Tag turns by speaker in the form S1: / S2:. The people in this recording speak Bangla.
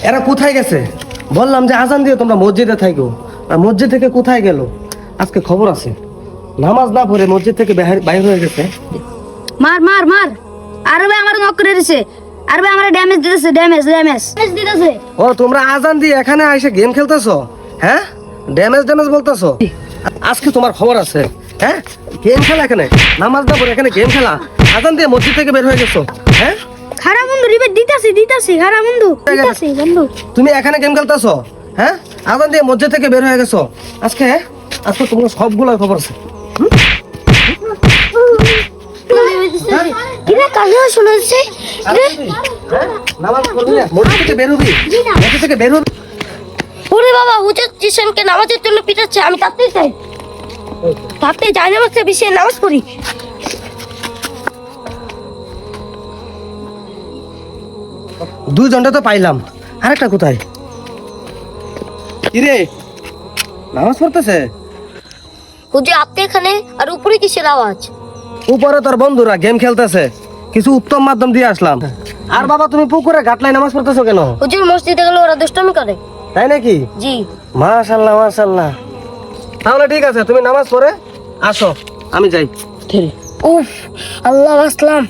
S1: এরা কোথায় গেছে? বললাম যে আজান দিয়ে তোমরা মসজিদে থাকো, আর মসজিদ থেকে কোথায় গেল? আজকে খবর আছে, নামাজ না পড়ে মসজিদ থেকে বাইরে হয়ে গেছে।
S2: মার মার মার, আরে ভাই আমার নক করে দিছে, আরে ভাই আমার ড্যামেজ দিতেছে, ড্যামেজ দিতেছে।
S1: ও তোমরা আজান দিয়ে এখানে এসে গেম খেলতেছো? হ্যাঁ, ড্যামেজ বলতেছো? আজকে তোমার খবর আছে। হ্যাঁ, গেম খেলা এখানে, নামাজ না পড়ে এখানে গেম খেলা, আজান দিয়ে মসজিদ থেকে বের হয়ে গেছো। হ্যাঁ,
S2: খারাপ বন্ধু রিবেট দিতাছি খারাপ বন্ধু বন্ধু।
S1: তুমি এখানে গেম খেলতেছো? হ্যাঁ, আজান দিয়ে মসজিদ থেকে বের হয়ে গেছো। আজকে তোমার সবগুলো খবর আছে।
S2: কিরে কাজ শুনেছে
S1: নামাজ পড়বি না, মসজিদ থেকে বের হবি, মসজিদ থেকে বের হবি।
S2: ওরে বাবা, হুজুর জিসানকে নামাজের জন্য পিটাচ্ছে, আমি তাতেই চাই, তাতে যাই নামাজটা বেশি নামাজ পড়ি।
S1: দুইজনটা তো পাইলাম, আরেকটা কোথায়? কিরে, নামাজ পড়তেছে?
S2: হুজুর আপনি এখানে, আর উপরে কিসের আওয়াজ?
S1: উপরে তোর বন্ধুরা গেম খেলতেছে, কিছু উত্তম মাধ্যম দিয়ে আসলাম। আর বাবা তুমি পুকুরে ঘাটলাই নামাজ পড়তেছো কেন?
S2: হুজুর মসজিদে গেলে ওরা দুষ্টামি করে।
S1: তাই নাকি?
S2: জি।
S1: মাশাআল্লাহ মাশাআল্লাহ। তাহলে ঠিক আছে, তুমি নামাজ পড়ে আসো, আমি যাই।
S2: উফ, আল্লাহ আসলাম।